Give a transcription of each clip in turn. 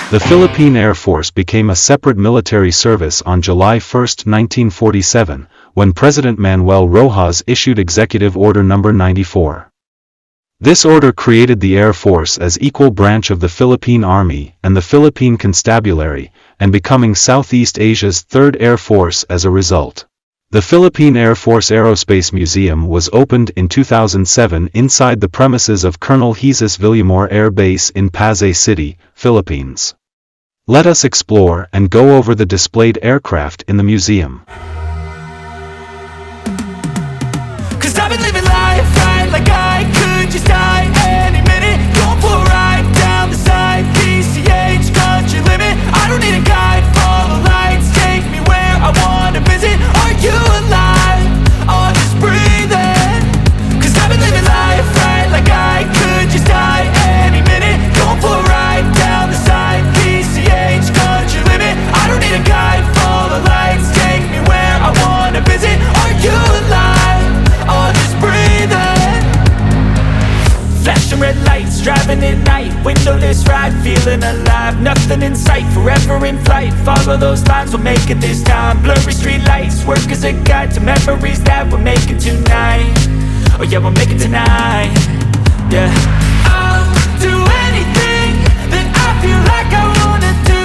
The Philippine Air Force became a separate military service on July 1, 1947, when President Manuel Rojas issued Executive Order No. 94. This order created the Air Force as equal branch of the Philippine Army and the Philippine Constabulary, and becoming Southeast Asia's third Air Force as a result. The Philippine Air Force Aerospace Museum was opened in 2007 inside the premises of Colonel Jesus Villamor Air Base in Pasay City, Philippines. Let us explore and go over the displayed aircraft in the museum. Cause I've been living life right like I could just die any minute. Going for a ride down the side, PCH country limit. I don't need a guide, follow lights, take me where I wanna visit. Are you alive? Or just breathing? Cause I've been living life right like I could just die any minute. Going for a ride down the side, PCH country limit. I don't need a guide, follow lights, take me where I wanna visit. Are you alive? Or just breathing? Flashing red lights, driving at night, windowless ride, feeling alive. Nothing in sight, forever in flight. Follow those lines, we'll make it this time. Blurry street lights, work as a guide to memories that we're making tonight. Oh yeah, we'll make it tonight. Yeah. I'll do anything that I feel like I wanna do.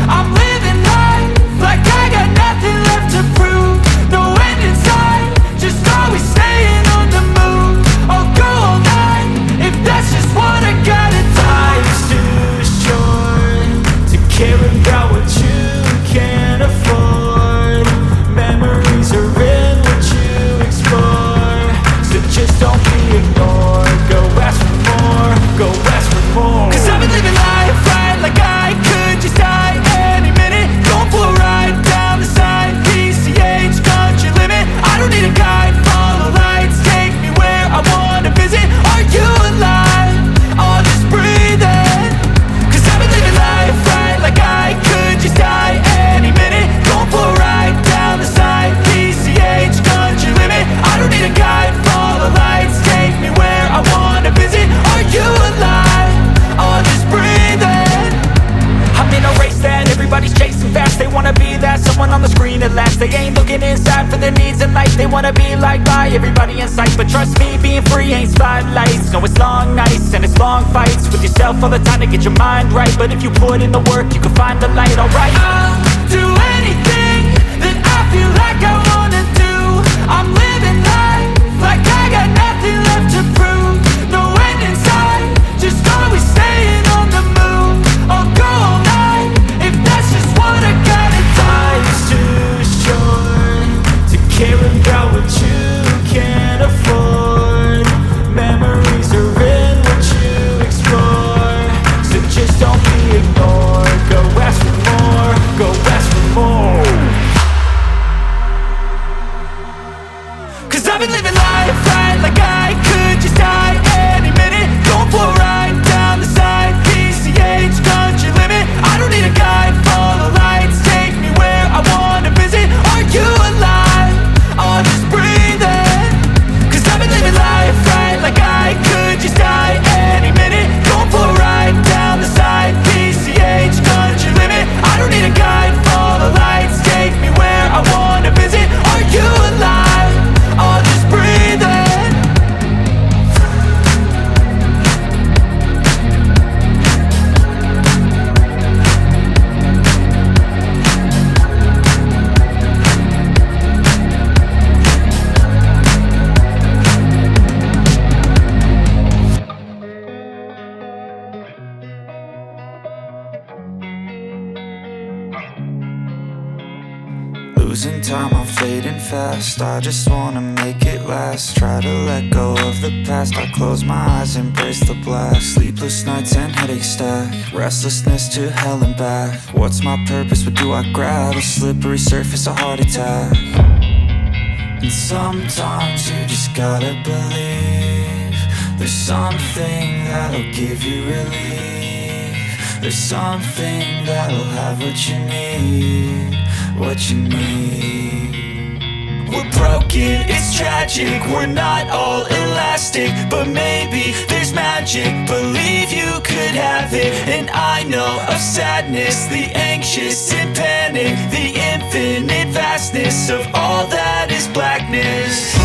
I'm living life like I got nothing left to prove. No end in sight, just always staying on the move. I'll go all night if that's just what I gotta do. Life's too short to care about what you can't afford. Memories are in what you explore, so just don't be ignored. Go ask for more, go ask for more. Cause I've been living life right like I could just die any minute. Going for a ride down the side, PCH country limit. I don't need a guide, follow lights, take me where I wanna visit. Are you alive? Or just breathing? Cause I've been living life right like I could just die any minute. Going for a ride down the side, PCH country limit. I don't need a guide, follow lights, take me where I wanna visit. Are you alive? Or just breathing? I'm in a race that everybody's chasing fast. They wanna be that someone on the screen at last. They ain't looking inside for their needs in life. They wanna be liked by everybody in sight. But trust me, being free ain't spotlights. No, it's long nights and it's long fights with yourself all the time to get your mind right. But if you put in the work, you can find the light, alright. I'll do anything that I feel like I wanna do. I'm living life like I got nothing left to prove. No end in sight, just always staying on the move. I'll go all night if that's just what I gotta do. Life's too short to care about what you can't afford. Memories are in what you explore, so just don't be ignored. Go ask for more, go ask for more. Cause I've been living life right like I could just die any minute. Going for a ride down the side, PCH country limit. I don't need a guide, follow lights, take me where I wanna visit. Are you alive? Or just breathing? Cause I've been living life right like I could just die any minute. Going for a ride down the side, PCH country limit. I don't need a guide, follow lights, take me where I wanna visit. Are you alive? Or just breathing? Losing time, I'm fading fast. I just wanna make it last. Try to let go of the past. I close my eyes, embrace the blast. Sleepless nights and headaches stack. Restlessness to hell and back. What's my purpose? What do I grab? A slippery surface, a heart attack. And sometimes you just gotta believe there's something that'll give you relief. There's something that'll have what you need, what you need. We're broken, it's tragic, we're not all elastic. plastic, but maybe there's magic. Believe you could have it. And I know of sadness, the anxious and panic, the infinite vastness of all that is blackness.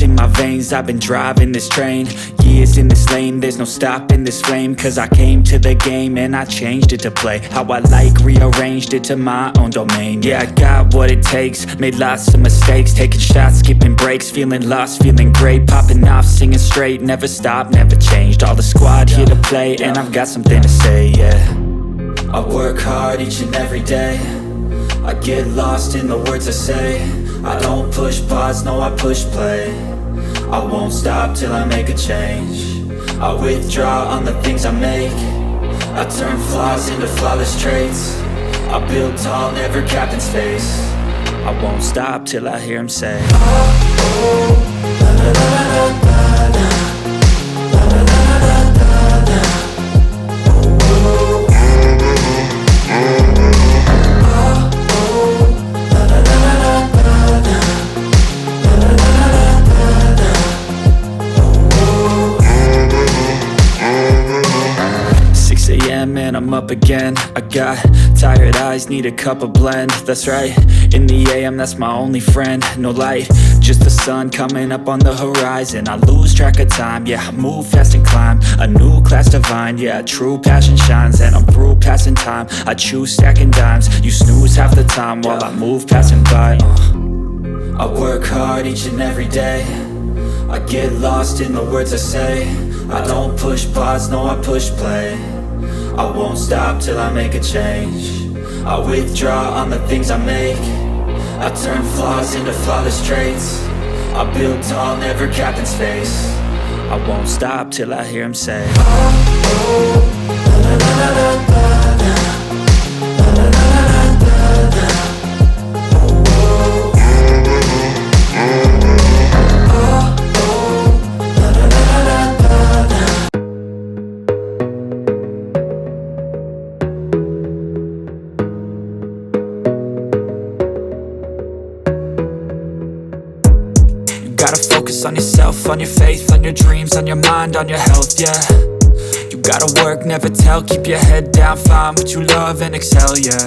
In my veins, I've been driving this train, years in this lane, there's no stopping this flame. Cause I came to the game and I changed it to play how I like, rearranged it to my own domain. Yeah, I got what it takes, made lots of mistakes, taking shots, skipping breaks, feeling lost, feeling great, popping off, singing straight, never stopped, never changed. All the squad here to play and I've got something to say, yeah. I work hard each and every day, I get lost in the words I say. I don't push pause, no I push play. I won't stop till I make a change. I withdraw on the things I make. I turn flaws into flawless traits. I build tall, never capped in space. I won't stop till I hear him say, oh, oh, la, la, la, la, la, la, la, la, la, la, la, la. Man, I'm up again. I got tired eyes, need a cup of blend. That's right, in the AM, that's my only friend. No light, just the sun coming up on the horizon. I lose track of time, yeah, I move fast and climb a new class divine, yeah, true passion shines. And I'm through passing time, I choose stacking dimes. You snooze half the time while I move passing by. I work hard each and every day, I get lost in the words I say. I don't push pause, no I push play. I won't stop till I make a change. I withdraw on the things I make. I turn flaws into flawless traits. I build tall, never capped in space. I won't stop till I hear him say, oh, oh, la, la, la, la, la, la, la, la, la, la, la, la. Gotta focus on yourself, on your faith, on your dreams, on your mind, on your health, yeah. You gotta work, never tell, keep your head down, find what you love and excel, yeah.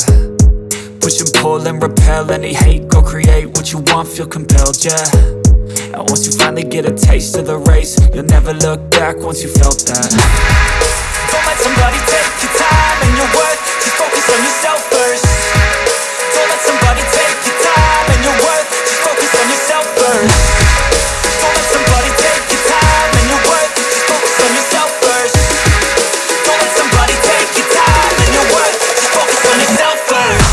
Push and pull and repel any hate, go create what you want, feel compelled, yeah. And once you finally get a taste of the race, you'll never look back once you felt that. Don't let somebody take your time and your worth, just focus on yourself first. Don't let somebody take your time and your worth, just focus on yourself first. Don't let somebody take your time and your worth, just focus on yourself first. Don't let somebody take your time and your worth, just focus on yourself first.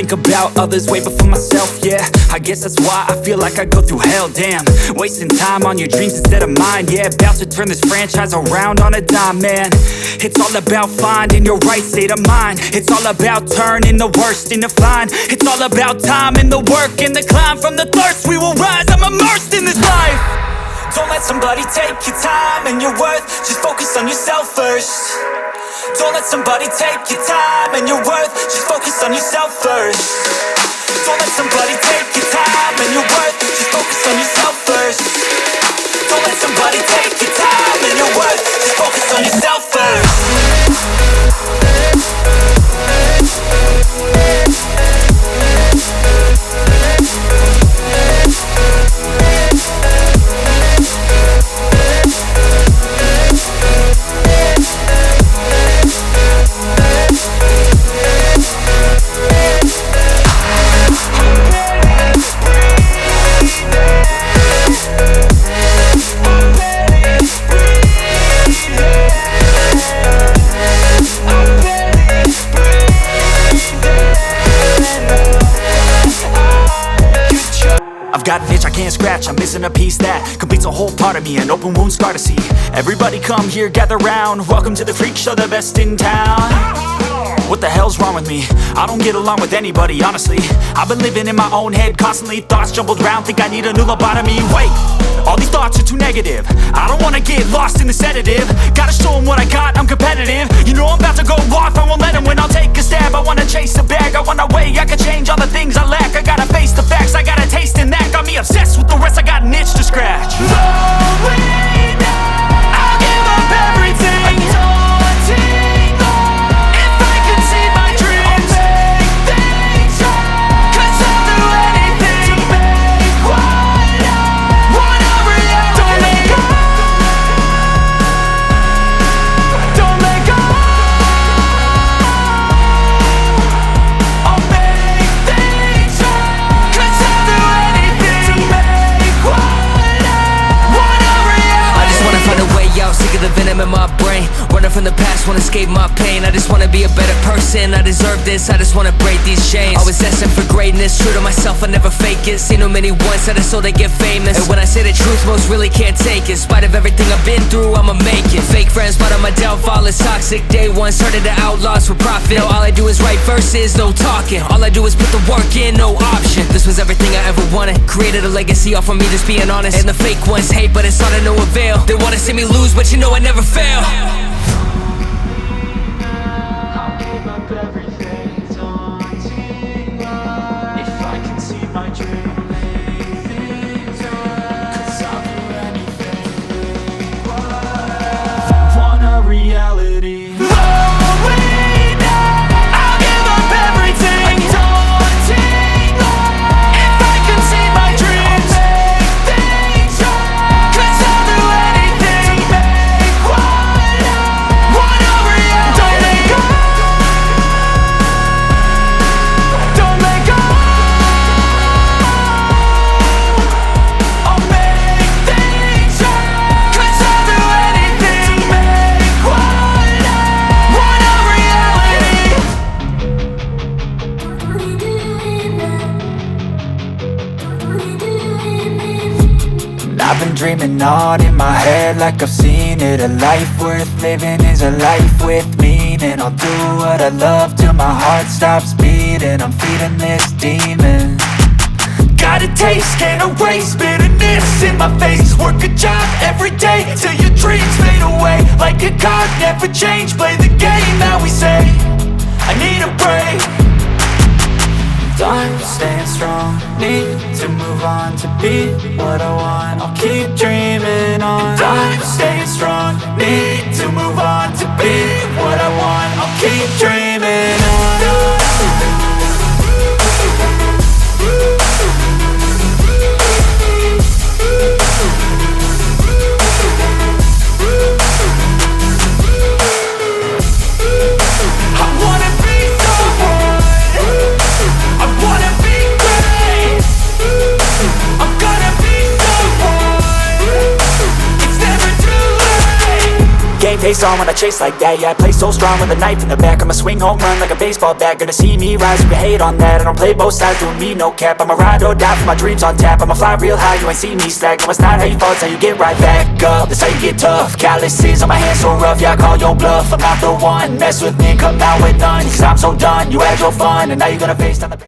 think about others way before myself, yeah. I guess that's why I feel like I go through hell, damn. Wasting time on your dreams instead of mine, yeah. About to turn this franchise around on a dime, man. It's all about finding your right state of mind. It's all about turning the worst into fine. It's all about time and the work and the climb. From the thirst we will rise, I'm immersed in this life. Don't let somebody take your time and your worth. Just focus on yourself first. Don't let somebody take your time and your worth. Just focus on yourself first. Don't let somebody take your time and your worth. Just focus on yourself first. Don't let somebody take your time and your worth. Just focus on yourself first. Got an itch I can't scratch, I'm missing a piece that completes a whole part of me, an open wound scar to see. Everybody come here, gather round. Welcome to the freak show, the best in town. What the hell's wrong with me? I don't get along with anybody, honestly. I've been living in my own head constantly. Thoughts jumbled round, think I need a new lobotomy. Wait, all these thoughts are too negative. I don't wanna get lost in the sedative. Gotta show them what I got, I'm competitive. You know I'm about to go off, I won't let them win. I'll take a stab, I wanna chase the bag. I wanna weigh, I can change all the things I lack. I gotta face the facts, I got a taste in that. Got me obsessed with the rest, I got an itch to scratch. Slowing down, I'll give up everything. Daunting all, if I could see my dreams, I'll make things right. 'Cause I'll do anything to make what I want a reality. Don't let go, don't let go. I'll make things right. 'Cause I'll do anything to make what I want a reality. I just wanna find a way out, sick of the venom in my brain. Running from the past, wanna escape my pain. I just wanna be a better person, I deserve this. I just wanna break these chains. Always asking for greatness, true to myself, I never fake it. Seen too many once, that is so they get famous. And when I say the truth, most really can't take it. In spite of everything I've been through, I'ma make it. Fake friends, but on my downfall is toxic. Day one, started to outlaws for profit. Now all I do is write verses, no talking. All I do is put the work in, no option. This was everything I ever wanted. Created a legacy off of me just being honest. And the fake ones hate, but it's all to no avail. They wanna see me lose, but you know I never fail. I'll give up everything, daunting all, if I can see my dream, make things right. 'Cause I'll do anything, make what I want a reality. Slowing down, I'll give up everything, daunting all, if I can see my dreams, make things right. 'Cause I'll do anything to make what I want a reality. Don't let go, don't let go. I'll make things right. 'Cause I'll do anything to make what I want a reality. I've been dreaming on in my head like I've seen it. A life worth living is a life with meaning. I'll do what I love till my heart stops beating. I'm feeding this demon. Got a taste, can't erase bitterness in my face. Work a job every day till your dreams fade away. Like a card, never change, play the game that we say. I need a break. I'm staying strong, need to move on to be what I want. I'll keep dreaming on. I'm staying strong, need to move on to be what I want. I'll keep dreaming on. I wanna be someone, I wanna be great. I'm gonna be someone, it's never too late. Game pace on when I chase like that. Yeah, I play so strong with a knife in the back. I'ma swing home run like a baseball bat. Gonna see me rise if you hate on that. I don't play both sides, doing me no cap. I'ma ride or die for my dreams on tap. I'ma fly real high, you ain't see me slack. No, it's not how you fall, it's how you get right back up. That's how you get tough. Calluses on my hands so rough, yeah, I call your bluff. I'm not the one, mess with me and come out with none. Cause I'm so done, you had your fun, and now you're gonna face down the